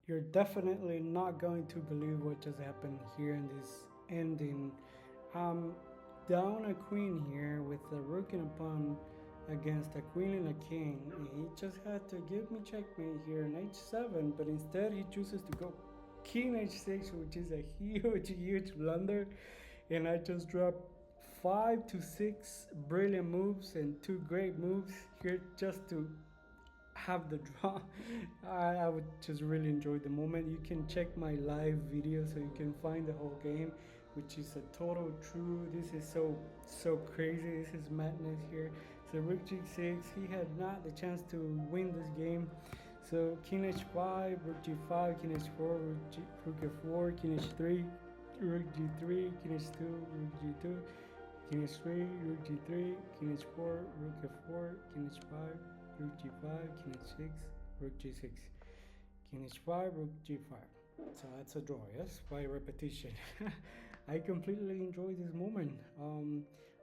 You're definitely not going to believe what just happened here in this ending. Um, Down a queen here with a rook and a pawn against a queen and a king. He just had to give me checkmate here on h7, but instead he chooses to go king h6, which is a huge, huge blunder. And I just dropped 5 to 6 brilliant moves and 2 great moves here just to have the draw. I would just really enjoy the moment. You can check my live video so you can find the whole game, which is a total true. This is so crazy. This is madness here. So Rook G6, he had not the chance to win this game. So King H5, Rook G5, King H4, Rook F4, King H3, Rook G3, King H2, Rook G2, King H3, Rook G3, King H4, Rook F4, King H5, Rook G5, King H6, Rook G6, King H5, Rook G5. So that's a draw, yes, by repetition. I completely enjoyed this moment.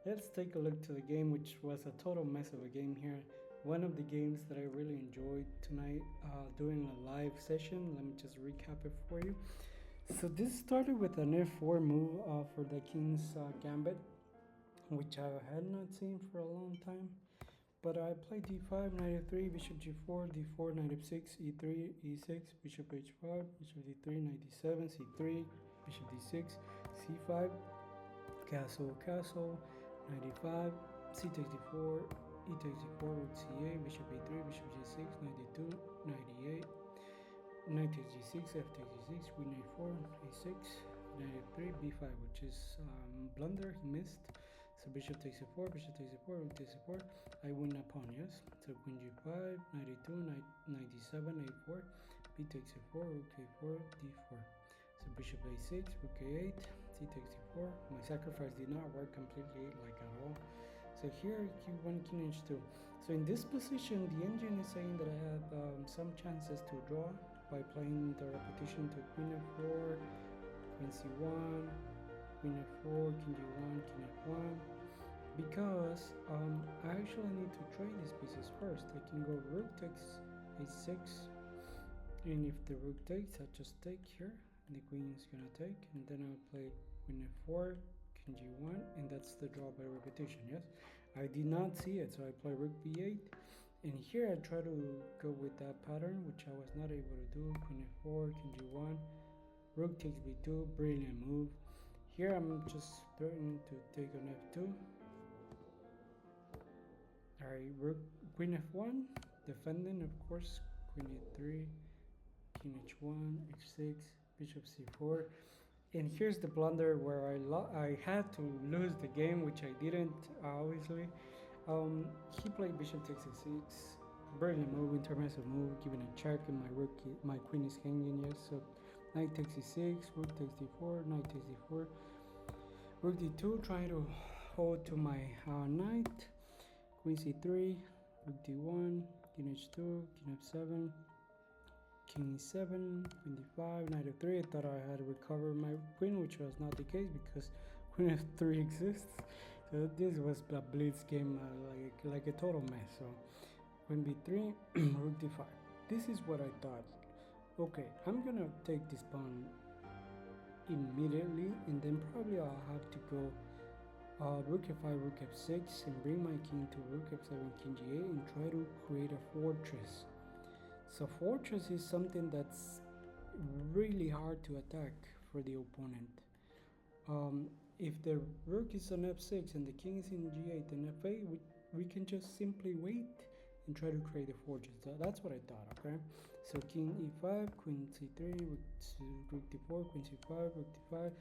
Let's take a look to the game, which was a total mess of a game here. One of the games that I really enjoyed tonight doing a live session. Let me just recap it for you. So this started with an F4 move for the King's Gambit, which I had not seen for a long time. But I played d5, knight f3, bishop g4, d4, knight f6, e3, e6, bishop h5, bishop d3, knight d7, c3, bishop d6, c5, castle, castle, knight e5, c takes d4, e takes d4, rook c8, bishop a3, bishop g6, knight d2, knight e8, knight takes g6, f takes g6, queen a4, a6, knight f3, b5, which is blunder, he missed. So bishop takes a4, bishop takes a4, rook takes a4. I win a pawn, yes. So queen g5, knight e2, knight d7, a4, b takes a4, rook a4, d4. So bishop a6, rook a8, c takes e4. My sacrifice did not work completely, like at all. So here q1, king h2. So in this position, the engine is saying that I have some chances to draw by playing the repetition to queen f4, queen c1, queen f4, king g1, king f1, because I actually need to trade these pieces first. I can go rook takes a6, and if the rook takes, I just take here, and the queen is gonna take, and then I'll play queen f4, king g1, and that's the draw by repetition, yes? I did not see it, so I play rook b8, and here I try to go with that pattern, which I was not able to do. Queen f4, king g1, rook takes b2, brilliant move. Here I'm just threatening to take on f2. Alright, rook, queen f1, defending, of course, queen e3, king h1, h6, bishop c4. And here's the blunder where I had to lose the game, which I didn't, obviously. He played bishop takes a6, brilliant move, intermissive move, giving a check, and my queen is hanging, yes. So knight takes e6, rook takes d4, knight takes d4, rook d2, trying to hold to my knight, queen c3, rook d1, king h2, king f7, king e7, queen d5, knight f3. I thought I had recovered my queen, which was not the case because queen f3 exists. So this was a blitz game, like a total mess. So queen b3, rook d5. This is what I thought. Okay, I'm gonna take this pawn immediately, and then probably I'll have to go rook f5, rook f6, and bring my king to rook f7, king g8, and try to create a fortress. So fortress is something that's really hard to attack for the opponent. If the rook is on f6 and the king is in g8 and f8, we can just simply wait and try to create a fortress. So that's what I thought, okay? So king e5, queen c3, rook d4, queen c5, rook d5,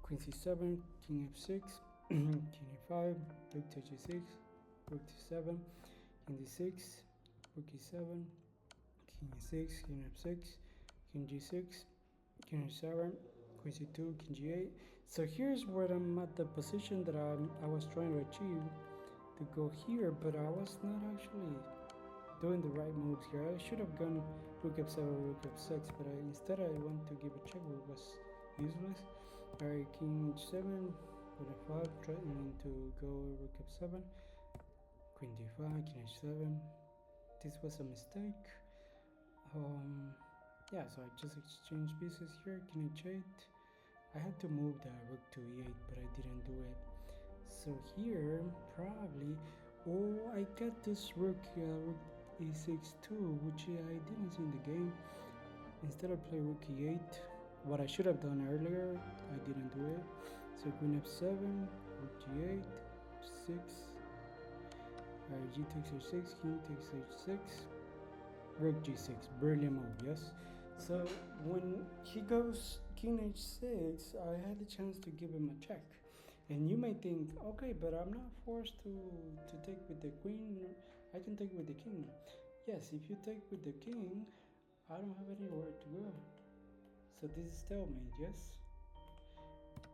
queen c7, king f6, king e5, rook takes g6, rook d7, king d6, rook e7, king e6, king f6, king g6, king h7, queen c2, king g8. So here's where I'm at the position that I was trying to achieve to go here, but I was not actually doing the right moves here. I should have gone rook f7, rook f6, but instead I went to give a check, which was useless. Alright, king h7, queen f5, trying to go rook f7, queen d5, king h7. This was a mistake. Yeah, so I just exchanged pieces here. King h8. I had to move the rook to e8, but I didn't do it. So here, probably, oh, I got this rook, rook e6 too, which I didn't see in the game. Instead of play rook e8, what I should have done earlier, I didn't do it. So queen f7, rook g8, 6, g takes h6, king takes h6, rook g6, brilliant move, yes. So when he goes king h6, I had the chance to give him a check. And you may think, okay, but I'm not forced to take with the queen. I can take with the king. Yes, if you take with the king, I don't have anywhere to go. So this is stalemate, yes?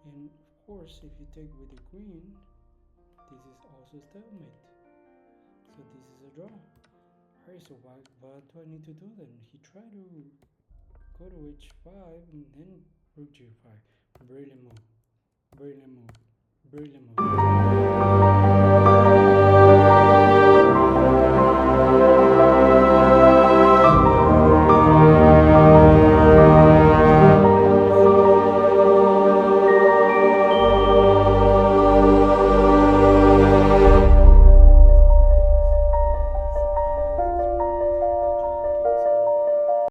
And of course, if you take with the queen, this is also stalemate. So this is a draw. Alright, so what do I need to do then? He tried to go to h5 and then rook g5. Brilliant move. Brilliant move. Brilliant move.